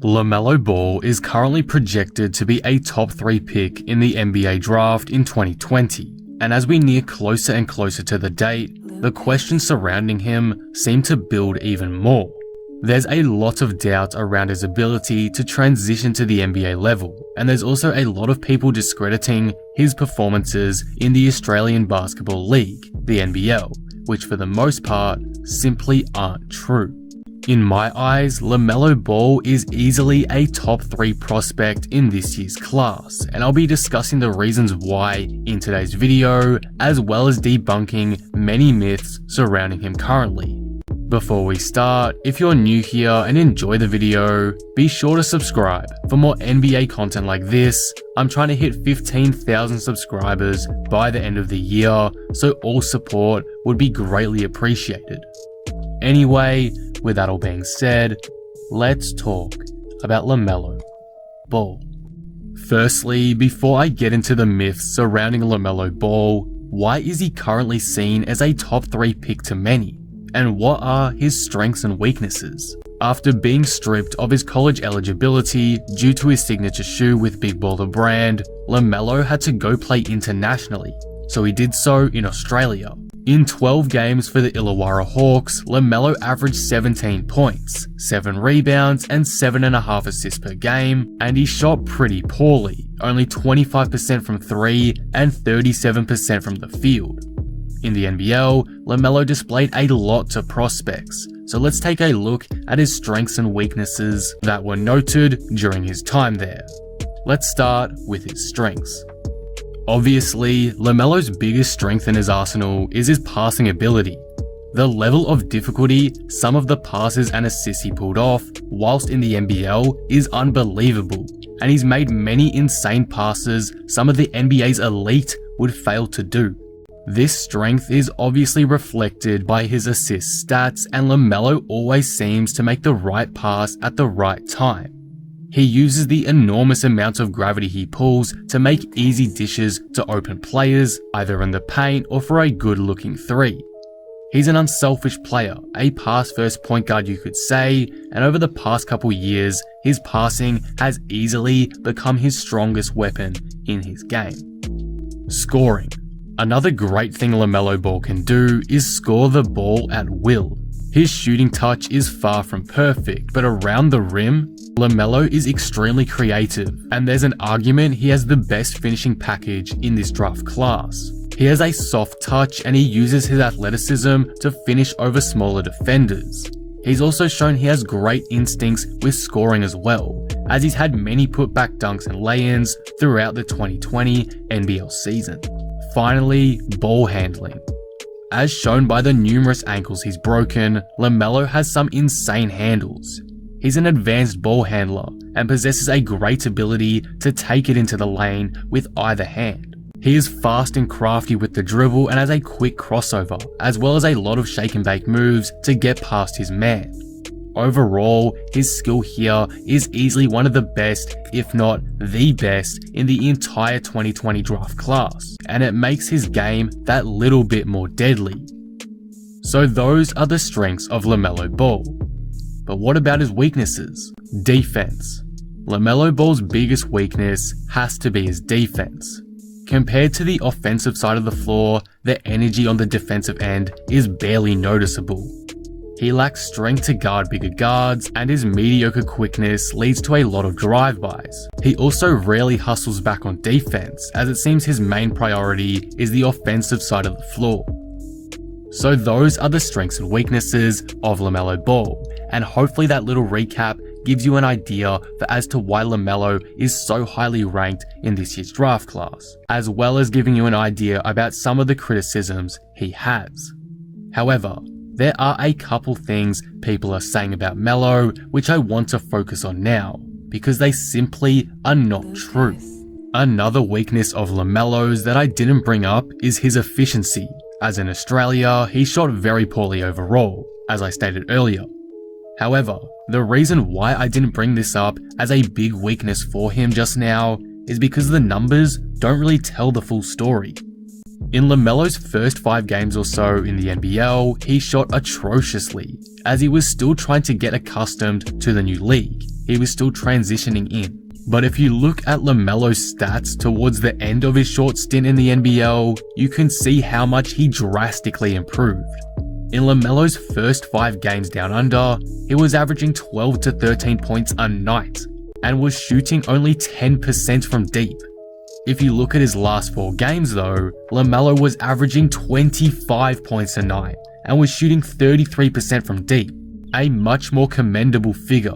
Lamelo Ball is currently projected to be a top 3 pick in the NBA draft in 2020, and as we near closer and closer to the date, the questions surrounding him seem to build even more. There's a lot of doubt around his ability to transition to the NBA level, and there's also a lot of people discrediting his performances in the Australian Basketball League, the NBL, which for the most part simply aren't true. In my eyes, Lamelo Ball is easily a top 3 prospect in this year's class, and I'll be discussing the reasons why in today's video, as well as debunking many myths surrounding him currently. Before we start, if you're new here and enjoy the video, be sure to subscribe for more NBA content like this. I'm trying to hit 15,000 subscribers by the end of the year, so all support would be greatly appreciated. Anyway, with that all being said, let's talk about Lamelo Ball. Firstly, before I get into the myths surrounding Lamelo Ball, why is he currently seen as a top 3 pick to many? And what are his strengths and weaknesses? After being stripped of his college eligibility due to his signature shoe with Big Baller brand, Lamelo had to go play internationally, so he did so in Australia. In 12 games for the Illawarra Hawks, Lamelo averaged 17 points, 7 rebounds and 7.5 assists per game, and he shot pretty poorly, only 25% from 3 and 37% from the field. In the NBL, Lamelo displayed a lot to prospects, so let's take a look at his strengths and weaknesses that were noted during his time there. Let's start with his strengths. Obviously, Lamelo's biggest strength in his arsenal is his passing ability. The level of difficulty some of the passes and assists he pulled off whilst in the NBL is unbelievable, and he's made many insane passes some of the NBA's elite would fail to do. This strength is obviously reflected by his assist stats, and Lamelo always seems to make the right pass at the right time. He uses the enormous amount of gravity he pulls to make easy dishes to open players, either in the paint or for a good looking 3. He's an unselfish player, a pass-first point guard you could say, and over the past couple years, his passing has easily become his strongest weapon in his game. Scoring. Another great thing Lamelo Ball can do is score the ball at will. His shooting touch is far from perfect, but around the rim, Lamelo is extremely creative, and there's an argument he has the best finishing package in this draft class. He has a soft touch and he uses his athleticism to finish over smaller defenders. He's also shown he has great instincts with scoring as well, as he's had many putback dunks and lay-ins throughout the 2020 NBL season. Finally, ball handling. As shown by the numerous ankles he's broken, Lamelo has some insane handles. He's an advanced ball handler and possesses a great ability to take it into the lane with either hand. He is fast and crafty with the dribble and has a quick crossover, as well as a lot of shake and bake moves to get past his man. Overall, his skill here is easily one of the best, if not the best, in the entire 2020 draft class, and it makes his game that little bit more deadly. So those are the strengths of Lamelo Ball. But what about his weaknesses? Defense. Lamelo Ball's biggest weakness has to be his defense. Compared to the offensive side of the floor, the energy on the defensive end is barely noticeable. He lacks strength to guard bigger guards, and his mediocre quickness leads to a lot of drive-bys. He also rarely hustles back on defense, as it seems his main priority is the offensive side of the floor. So those are the strengths and weaknesses of Lamelo Ball, and hopefully that little recap gives you an idea as to why Lamelo is so highly ranked in this year's draft class, as well as giving you an idea about some of the criticisms he has. However, there are a couple things people are saying about Melo which I want to focus on now, because they simply are not true. Another weakness of Lamelo's that I didn't bring up is his efficiency, as in Australia he shot very poorly overall, as I stated earlier. However, the reason why I didn't bring this up as a big weakness for him just now is because the numbers don't really tell the full story. In Lamelo's first 5 games or so in the NBL, he shot atrociously, as he was still trying to get accustomed to the new league. he was still transitioning in. But if you look at LaMelo's stats towards the end of his short stint in the NBL, you can see how much he drastically improved. In LaMelo's first 5 games down under, he was averaging 12 to 13 points a night and was shooting only 10% from deep. If you look at his last 4 games though, LaMelo was averaging 25 points a night and was shooting 33% from deep, a much more commendable figure.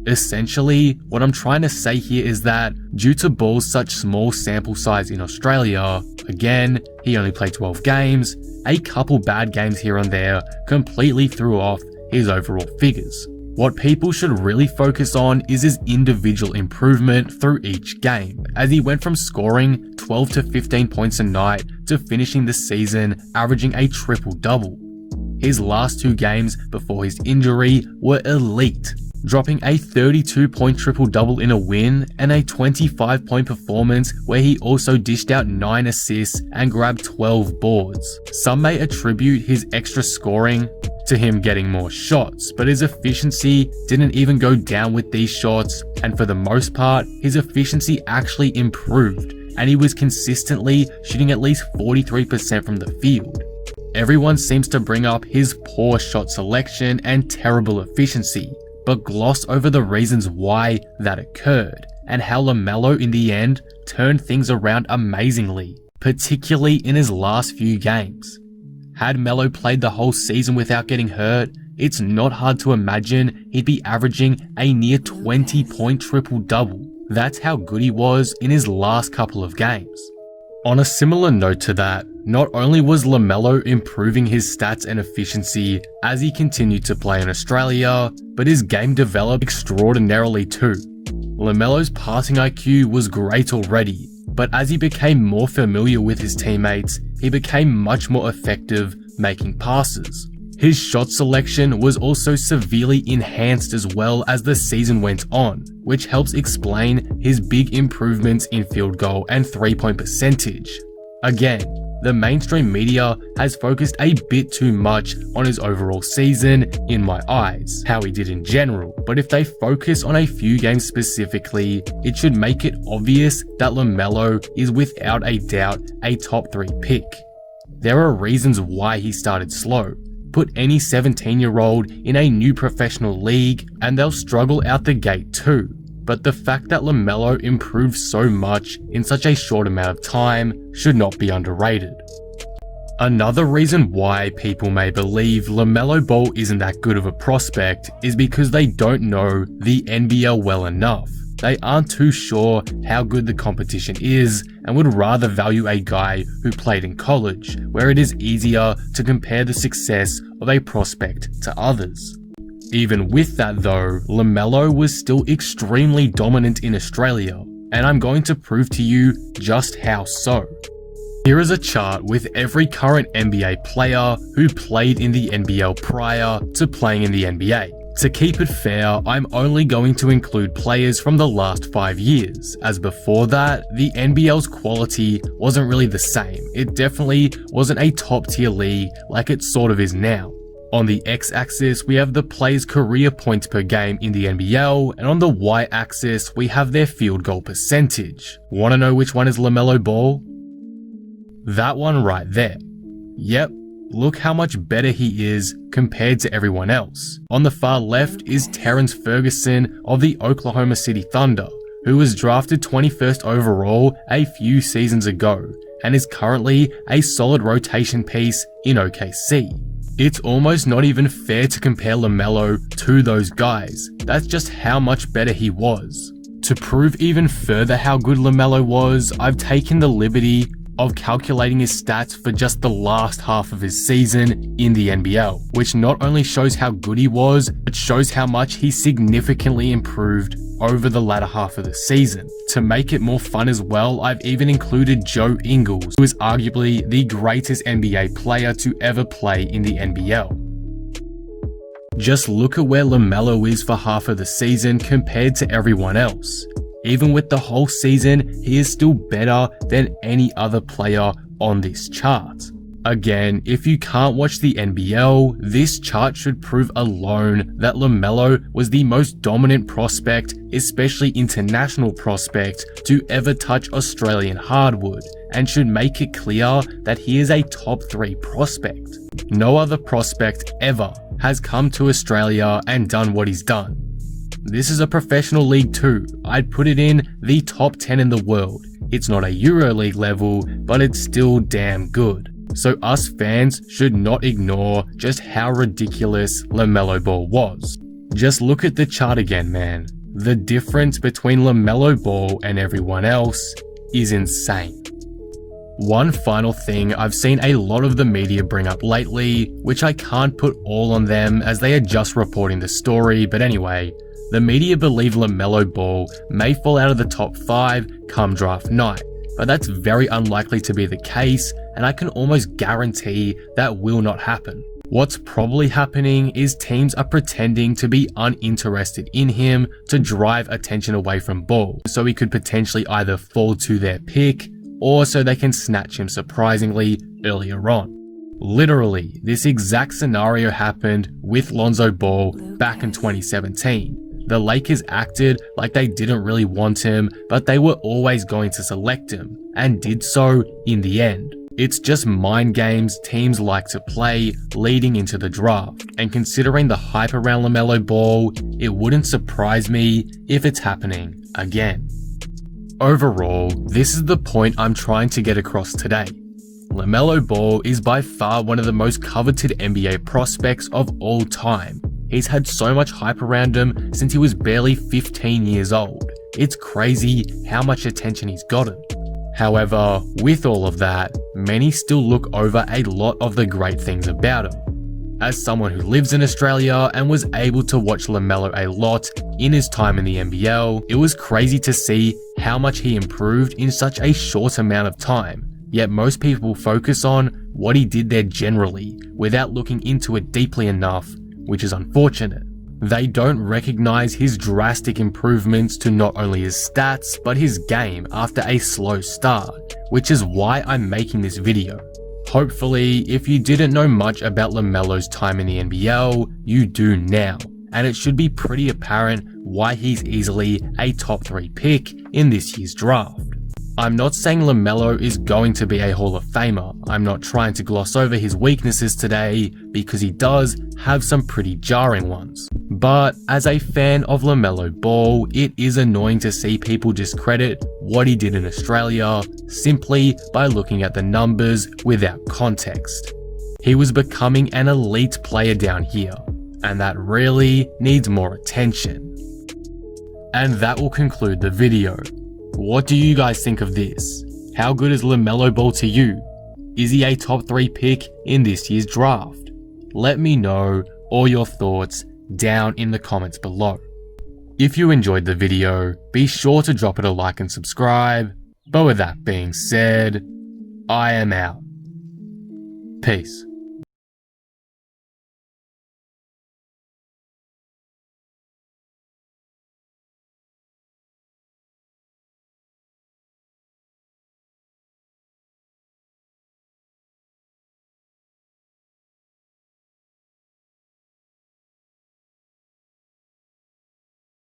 Essentially, what I'm trying to say here is that due to Ball's such small sample size in Australia, again, he only played 12 games, a couple bad games here and there completely threw off his overall figures. What people should really focus on is his individual improvement through each game, as he went from scoring 12 to 15 points a night to finishing the season averaging a triple-double. His last 2 games before his injury were elite, dropping a 32-point triple-double in a win and a 25-point performance where he also dished out 9 assists and grabbed 12 boards. Some may attribute his extra scoring to him getting more shots, but his efficiency didn't even go down with these shots, and for the most part, his efficiency actually improved, and he was consistently shooting at least 43% from the field. Everyone seems to bring up his poor shot selection and terrible efficiency, but gloss over the reasons why that occurred, and how LaMelo in the end turned things around amazingly, particularly in his last few games. Had Melo played the whole season without getting hurt, it's not hard to imagine he'd be averaging a near 20-point triple-double. That's how good he was in his last couple of games. On a similar note to that, not only was LaMelo improving his stats and efficiency as he continued to play in Australia, but his game developed extraordinarily too. LaMelo's passing IQ was great already, but as he became more familiar with his teammates, he became much more effective making passes. His shot selection was also severely enhanced as well as the season went on, which helps explain his big improvements in field goal and 3-point percentage. Again, the mainstream media has focused a bit too much on his overall season, in my eyes, how he did in general, but if they focus on a few games specifically, it should make it obvious that LaMelo is without a doubt a top 3 pick. There are reasons why he started slow. Put any 17-year-old in a new professional league and they'll struggle out the gate too. But the fact that LaMelo improved so much in such a short amount of time should not be underrated. Another reason why people may believe Lamelo Ball isn't that good of a prospect is because they don't know the NBL well enough. They aren't too sure how good the competition is and would rather value a guy who played in college, where it is easier to compare the success of a prospect to others. Even with that though, LaMelo was still extremely dominant in Australia, and I'm going to prove to you just how so. Here is a chart with every current NBA player who played in the NBL prior to playing in the NBA. To keep it fair, I'm only going to include players from the last 5 years, as before that, the NBL's quality wasn't really the same. It definitely wasn't a top tier league like it sort of is now. On the x-axis, we have the players' career points per game in the NBL, and on the y-axis, we have their field goal percentage. Wanna know which one is LaMelo Ball? That one right there. Yep, look how much better he is compared to everyone else. On the far left is Terrence Ferguson of the Oklahoma City Thunder, who was drafted 21st overall a few seasons ago, and is currently a solid rotation piece in OKC. It's almost not even fair to compare LaMelo to those guys. That's just how much better he was. To prove even further how good LaMelo was, I've taken the liberty of calculating his stats for just the last half of his season in the NBL, which not only shows how good he was, but shows how much he significantly improved over the latter half of the season. To make it more fun as well, I've even included Joe Ingles, who is arguably the greatest NBA player to ever play in the NBL. Just look at where LaMelo is for half of the season compared to everyone else. Even with the whole season, he is still better than any other player on this chart. Again, if you can't watch the NBL, this chart should prove alone that Lamelo was the most dominant prospect, especially international prospect, to ever touch Australian hardwood, and should make it clear that he is a top 3 prospect. No other prospect ever has come to Australia and done what he's done. This is a professional league too. I'd put it in the top 10 in the world. It's not a EuroLeague level, but it's still damn good. So us fans should not ignore just how ridiculous Lamelo Ball was. Just look at the chart again, man. The difference between Lamelo Ball and everyone else is insane. One final thing I've seen a lot of the media bring up lately, which I can't put all on them as they are just reporting the story, but anyway, the media believe Lamelo Ball may fall out of the top 5 come draft night, but that's very unlikely to be the case, and I can almost guarantee that will not happen. What's probably happening is teams are pretending to be uninterested in him to drive attention away from Ball, so he could potentially either fall to their pick, or so they can snatch him surprisingly earlier on. Literally, this exact scenario happened with Lonzo Ball back in 2017. The Lakers acted like they didn't really want him, but they were always going to select him, and did so in the end. It's just mind games teams like to play leading into the draft, and considering the hype around Lamelo Ball, it wouldn't surprise me if it's happening again. Overall, this is the point I'm trying to get across today. Lamelo Ball is by far one of the most coveted NBA prospects of all time. He's had so much hype around him since he was barely 15 years old. It's crazy how much attention he's gotten. However, with all of that, many still look over a lot of the great things about him. As someone who lives in Australia and was able to watch Lamelo a lot in his time in the NBL, it was crazy to see how much he improved in such a short amount of time. Yet most people focus on what he did there generally, without looking into it deeply enough, which is unfortunate. They don't recognize his drastic improvements to not only his stats, but his game after a slow start, which is why I'm making this video. Hopefully, if you didn't know much about Lamelo's time in the NBL, you do now, and it should be pretty apparent why he's easily a top 3 pick in this year's draft. I'm not saying Lamelo is going to be a Hall of Famer. I'm not trying to gloss over his weaknesses today, because he does have some pretty jarring ones. But as a fan of Lamelo Ball, it is annoying to see people discredit what he did in Australia simply by looking at the numbers without context. He was becoming an elite player down here, and that really needs more attention. And that will conclude the video. What do you guys think of this? How good is Lamelo Ball to you? Is he a top 3 pick in this year's draft? Let me know all your thoughts down in the comments below. If you enjoyed the video, be sure to drop it a like and subscribe. But with that being said, I am out. Peace.